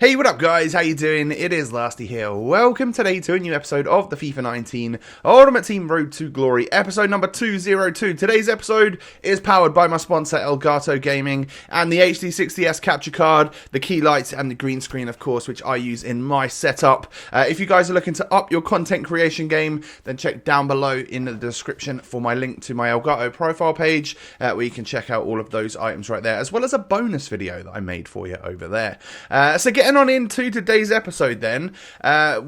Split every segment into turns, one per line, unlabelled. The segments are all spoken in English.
Hey, what up guys, how you doing? It is Lasty here. Welcome today to a new episode of the FIFA 19 Ultimate Team Road to Glory, episode number 202. Today's episode is powered by my sponsor Elgato Gaming and the HD60S capture card, the key lights and the green screen of course, which I use in my setup. If you guys are looking to up your content creation game, then check down below in the description for my link to my Elgato profile page, where you can check out all of those items right there, as well as a bonus video that I made for you over there. So getting on into today's episode then,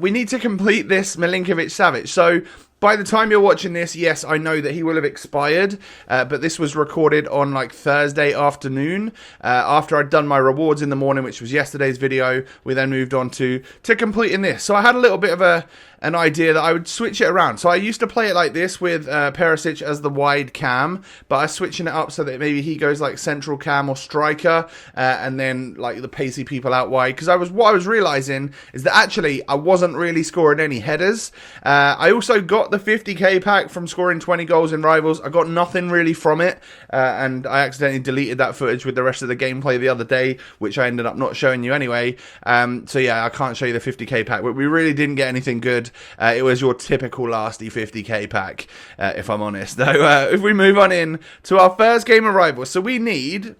we need to complete this Milinkovic Savic. So by the time you're watching this, yes, I know that he will have expired, but this was recorded on like Thursday afternoon, after I'd done my rewards in the morning, which was yesterday's video. We then moved on to completing this. So I had a little bit of an idea that I would switch it around. So I used to play it like this with Perisic as the wide cam, but I'm switching it up so that maybe he goes like central cam or striker, and then like the pacey people out wide. Because what I was realizing is that actually I wasn't really scoring any headers. I also got the 50k pack from scoring 20 goals in Rivals. I got nothing really from it, and I accidentally deleted that footage with the rest of the gameplay the other day, which I ended up not showing you anyway. So yeah, I can't show you the 50k pack, but we really didn't get anything good. It was your typical Lasty 50k pack, if I'm honest. Though, if we move on in to our first game of Rivals, so we need,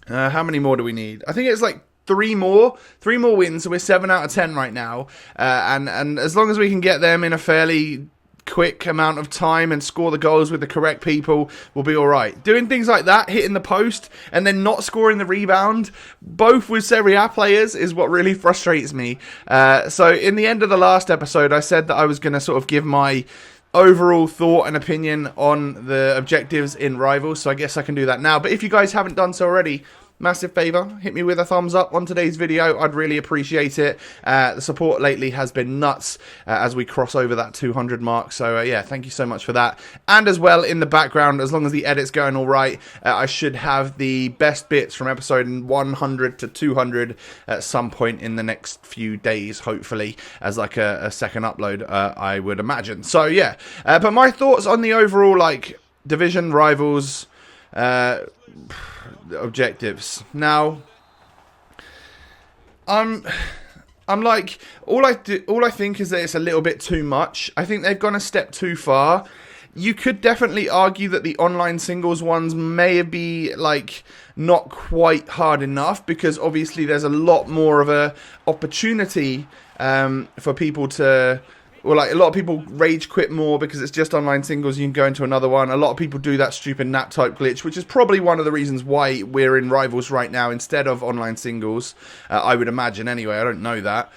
how many more do we need? I think it's like three more wins, so we're 7 out of 10 right now, and as long as we can get them in a fairly quick amount of time and score the goals with the correct people, we'll be alright. Doing things like that, hitting the post and then not scoring the rebound, both with Serie A players, is what really frustrates me. So in the end of the last episode, I said that I was going to sort of give my overall thought and opinion on the objectives in Rivals, so I guess I can do that now. But if you guys haven't done so already, massive favour, hit me with a thumbs up on today's video. I'd really appreciate it. The support lately has been nuts as we cross over that 200 mark. So yeah, thank you so much for that. And as well, in the background, as long as the edit's going all right, I should have the best bits from episode 100 to 200 at some point in the next few days, hopefully, as like a second upload, I would imagine. So yeah, but my thoughts on the overall like division Rivals objectives. Now, I'm like, all I think is that it's a little bit too much. I think they've gone a step too far. You could definitely argue that the online singles ones may be like not quite hard enough, because obviously there's a lot more of a opportunity for people to, well, like a lot of people rage quit more because it's just online singles. You can go into another one. A lot of people do that stupid nap type glitch, which is probably one of the reasons why we're in Rivals right now instead of online singles. I would imagine anyway. I don't know that.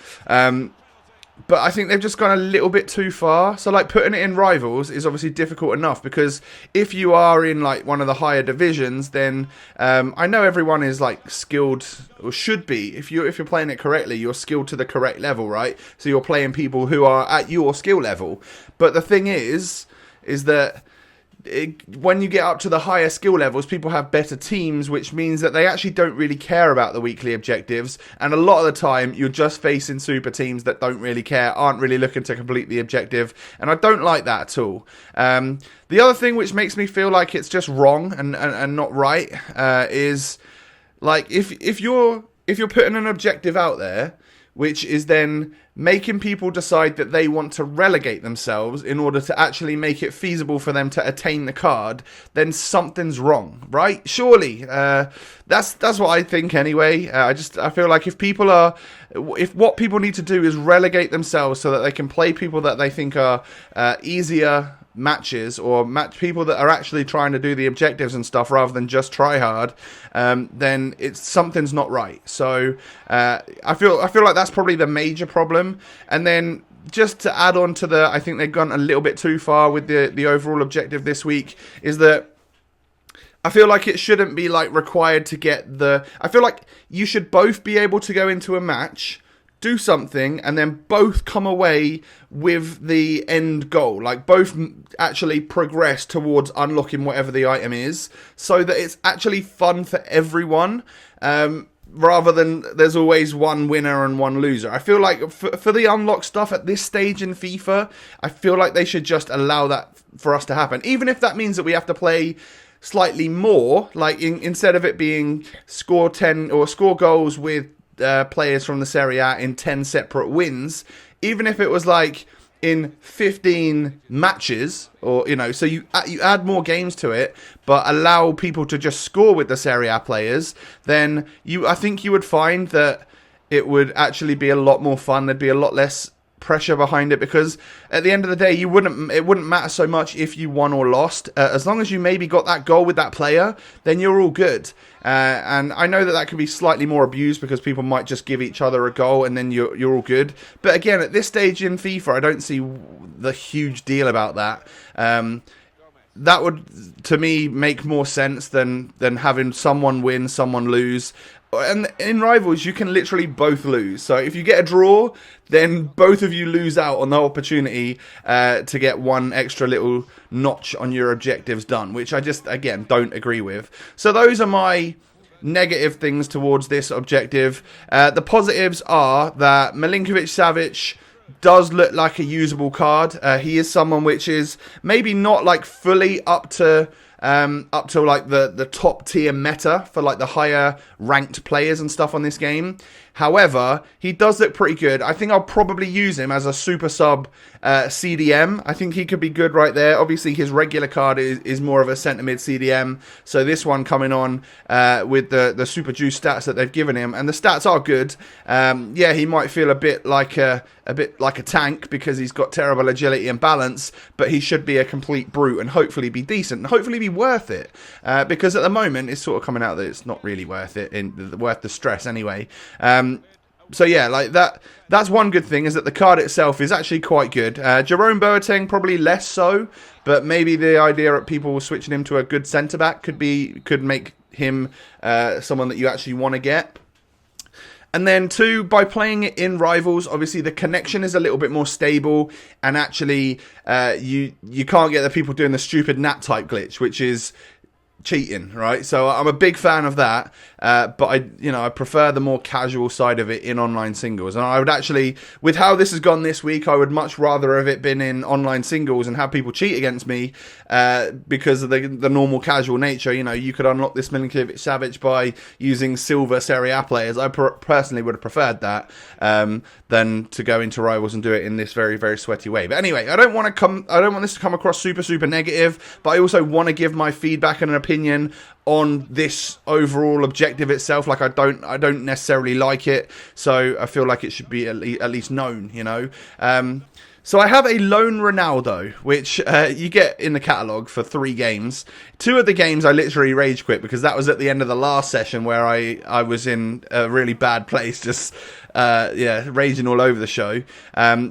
But I think they've just gone a little bit too far. So like putting it in Rivals is obviously difficult enough, because if you are in like one of the higher divisions, then I know everyone is like skilled, or should be. If you're playing it correctly, you're skilled to the correct level, right? So you're playing people who are at your skill level. But the thing is that when you get up to the higher skill levels, people have better teams, which means that they actually don't really care about the weekly objectives. And a lot of the time, you're just facing super teams that don't really care, aren't really looking to complete the objective. And I don't like that at all. The other thing which makes me feel like it's just wrong and not right is like if you're putting an objective out there, which is then making people decide that they want to relegate themselves in order to actually make it feasible for them to attain the card, then something's wrong, right? Surely, that's what I think anyway. I feel like if what people need to do is relegate themselves so that they can play people that they think are easier matches, or match people that are actually trying to do the objectives and stuff rather than just try hard, then something's not right. So I feel like that's probably the major problem. And then just to add on to I think they've gone a little bit too far with the overall objective this week, is that I feel like it shouldn't be like required to get I feel like you should both be able to go into a match, do something, and then both come away with the end goal. Like both actually progress towards unlocking whatever the item is, so that it's actually fun for everyone, rather than there's always one winner and one loser. I feel like for the unlock stuff at this stage in FIFA, I feel like they should just allow that for us to happen. Even if that means that we have to play slightly more, like instead of it being score 10 or score goals with players from the Serie A in 10 separate wins, even if it was like in 15 matches, or so you add more games to it, but allow people to just score with the Serie A players, then I think you would find that it would actually be a lot more fun. There'd be a lot less pressure behind it, because at the end of the day, it wouldn't matter so much if you won or lost, as long as you maybe got that goal with that player, then you're all good. And I know that could be slightly more abused, because people might just give each other a goal and then you're all good. But again, at this stage in FIFA, I don't see the huge deal about that. That would, to me, make more sense than having someone win, someone lose. And in Rivals, you can literally both lose. So if you get a draw, then both of you lose out on the opportunity to get one extra little notch on your objectives done, which I just, again, don't agree with. So those are my negative things towards this objective. The positives are that Milinkovic Savic does look like a usable card. He is someone which is maybe not like fully up to like the top tier meta for like the higher ranked players and stuff on this game. However, he does look pretty good. I think I'll probably use him as a super sub CDM. I think he could be good right there. Obviously, his regular card is more of a centre mid CDM. So this one coming on with the super juice stats that they've given him, and the stats are good. Yeah, he might feel a bit like a tank because he's got terrible agility and balance, but he should be a complete brute and hopefully be decent and hopefully be worth it. Because at the moment, it's sort of coming out that it's not really worth it, worth the stress anyway. So yeah, like that's one good thing, is that the card itself is actually quite good. Jerome Boateng probably less so, but maybe the idea of people switching him to a good centre-back could make him someone that you actually want to get. And then 2, by playing it in Rivals, obviously the connection is a little bit more stable, and actually you can't get the people doing the stupid nap type glitch, which is cheating, right? So I'm a big fan of that, but I prefer the more casual side of it in online singles. And I would actually, with how this has gone this week, I would much rather have it been in online singles and have people cheat against me because of the normal casual nature. You could unlock this Milinkovic Savic by using silver Serie A players. I personally would have preferred that than to go into Rivals and do it in this very, very sweaty way. But anyway, I don't want this to come across super, super negative, but I also want to give my feedback and an opinion on this overall objective itself. Like I don't necessarily like it, so I feel like it should be at least known, So I have a loan Ronaldo, which you get in the catalogue for 3 games. 2 of the games I literally rage quit because that was at the end of the last session where I was in a really bad place, just raging all over the show.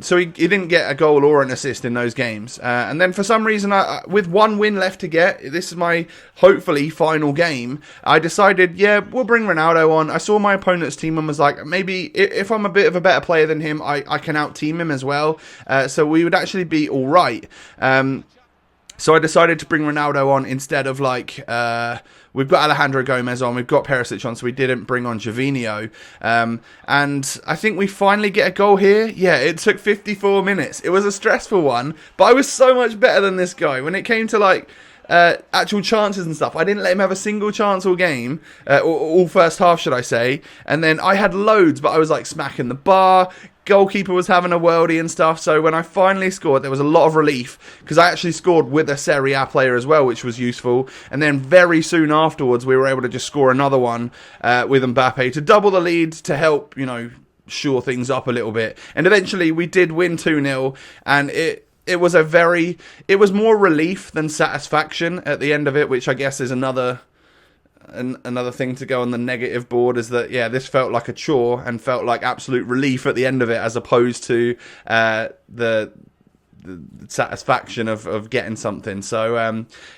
So he didn't get a goal or an assist in those games. And then for some reason, with 1 win left to get, this is my hopefully final game, I decided, we'll bring Ronaldo on. I saw my opponent's team and was like, maybe if I'm a bit of a better player than him, I can out-team him as well. So we would actually be all right. So I decided to bring Ronaldo on instead of we've got Alejandro Gomez on, we've got Perisic on, so we didn't bring on Gervinho. And I think we finally get a goal here. Yeah, it took 54 minutes. It was a stressful one, but I was so much better than this guy. When it came to actual chances and stuff, I didn't let him have a single chance all game, all first half, should I say. And then I had loads, but I was smacking the bar. Goalkeeper was having a worldie and stuff. So when I finally scored, there was a lot of relief because I actually scored with a Serie A player as well, which was useful. And then very soon afterwards, we were able to just score another one with Mbappe to double the lead to help, shore things up a little bit. And eventually we did win 2-0, and it was more relief than satisfaction at the end of it, which I guess is another thing to go on the negative board, is that this felt like a chore and felt like absolute relief at the end of it, as opposed to the satisfaction of getting something. So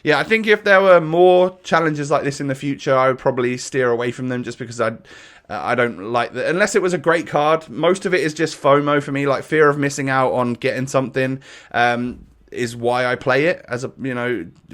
I think if there were more challenges like this in the future, I would probably steer away from them, just because I don't like that, unless it was a great card. Most of it is just FOMO for me, like fear of missing out on getting something. Is why I play it, as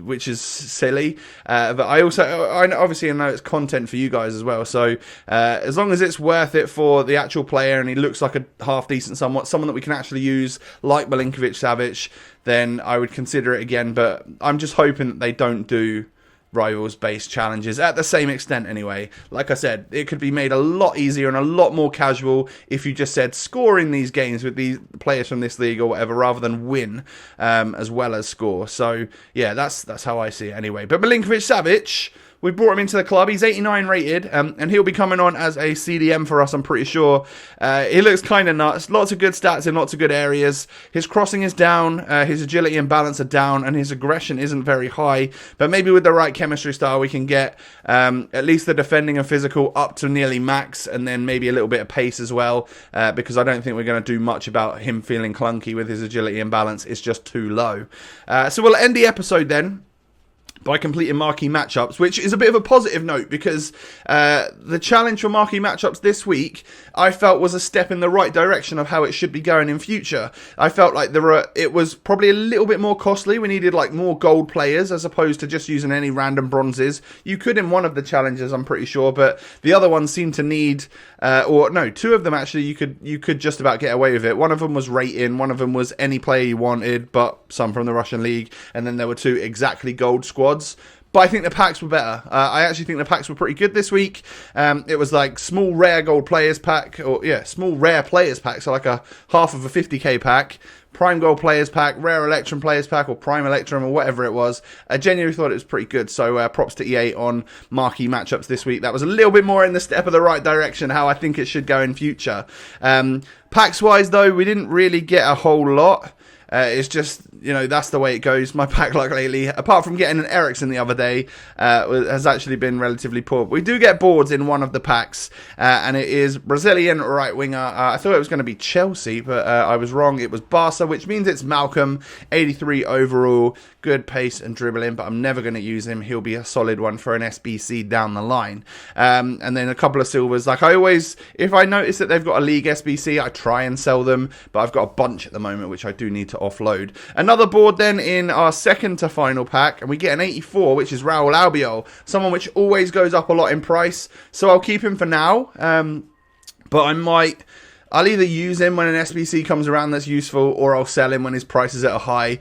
which is silly. But I obviously know it's content for you guys as well. So as long as it's worth it for the actual player and he looks like a half decent someone that we can actually use, like Milinkovic Savic, then I would consider it again. But I'm just hoping that they don't do rivals-based challenges at the same extent anyway. Like I said, it could be made a lot easier and a lot more casual if you just said score in these games with these players from this league or whatever, rather than win as well as score. So yeah, that's how I see it anyway. But Milinkovic Savic, we brought him into the club. He's 89 rated, and he'll be coming on as a CDM for us, I'm pretty sure. He looks kind of nuts. Lots of good stats in lots of good areas. His crossing is down, his agility and balance are down, and his aggression isn't very high. But maybe with the right chemistry style, we can get at least the defending and physical up to nearly max, and then maybe a little bit of pace as well, because I don't think we're going to do much about him feeling clunky with his agility and balance. It's just too low. So we'll end the episode then by completing marquee matchups, which is a bit of a positive note, because the challenge for marquee matchups this week I felt was a step in the right direction of how it should be going in future. I felt like it was probably a little bit more costly. We needed like more gold players as opposed to just using any random bronzes. You could in one of the challenges, I'm pretty sure, but the other ones seemed to need, or no, two of them actually you could just about get away with it. One of them was rating, one of them was any player you wanted, but some from the Russian league, and then there were two exactly gold squads. But I think the packs were better. I actually think the packs were pretty good this week. It was like small rare gold players pack, or yeah, small rare players pack, so like a half of a 50k pack, prime gold players pack, rare electrum players pack, or prime electrum, or whatever it was. I genuinely thought it was pretty good. So props to EA on marquee matchups this week. That was a little bit more in the step of the right direction, how I think it should go in future. Packs wise though, we didn't really get a whole lot. It's just, you know, that's the way it goes. My pack luck lately, apart from getting an Ericsson the other day, has actually been relatively poor. We do get boards in one of the packs, and it is Brazilian right winger. I thought it was going to be Chelsea, but I was wrong. It was Barca, which means it's Malcolm, 83 overall, good pace and dribbling, but I'm never going to use him. He'll be a solid one for an SBC down the line. And then a couple of silvers. Like I always, if I notice that they've got a league SBC, I try and sell them, but I've got a bunch at the moment, which I do need to offload. Another board then in our second to final pack, and we get an 84, which is Raul Albiol, someone which always goes up a lot in price, so I'll keep him for now, but I'll either use him when an SBC comes around that's useful, or I'll sell him when his price is at a high.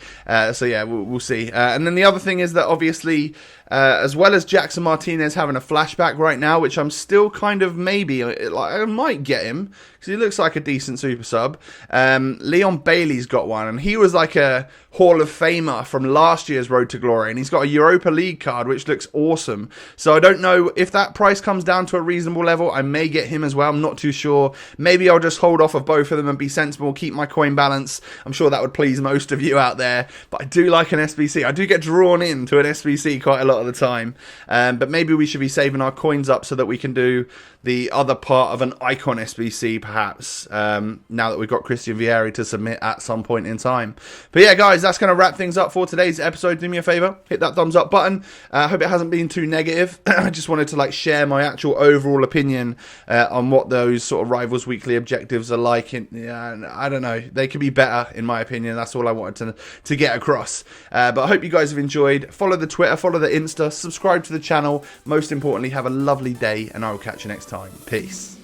So yeah, we'll see. And then the other thing is that obviously, as well as Jackson Martinez having a flashback right now, which I'm still kind of maybe, like I might get him, because he looks like a decent super sub. Leon Bailey's got one, and he was like a Hall of Famer from last year's Road to Glory, and he's got a Europa League card, which looks awesome. So I don't know if that price comes down to a reasonable level. I may get him as well. I'm not too sure. Maybe I'll just hold off of both of them and be sensible, keep my coin balance. I'm sure that would please most of you out there, but I do like an SBC. I do get drawn into an SBC quite a lot of the time, but maybe we should be saving our coins up so that we can do the other part of an icon SBC perhaps, now that we've got Christian Vieri to submit at some point in time. But yeah guys, that's going to wrap things up for today's episode. Do me a favour, hit that thumbs up button. I hope it hasn't been too negative. I just wanted to like share my actual overall opinion on what those sort of Rivals Weekly objectives are like. I don't know, they could be better in my opinion. That's all I wanted to get across. But I hope you guys have enjoyed. Follow the Twitter, follow the Insta, subscribe to the channel. Most importantly, have a lovely day, and I will catch you next time. Peace.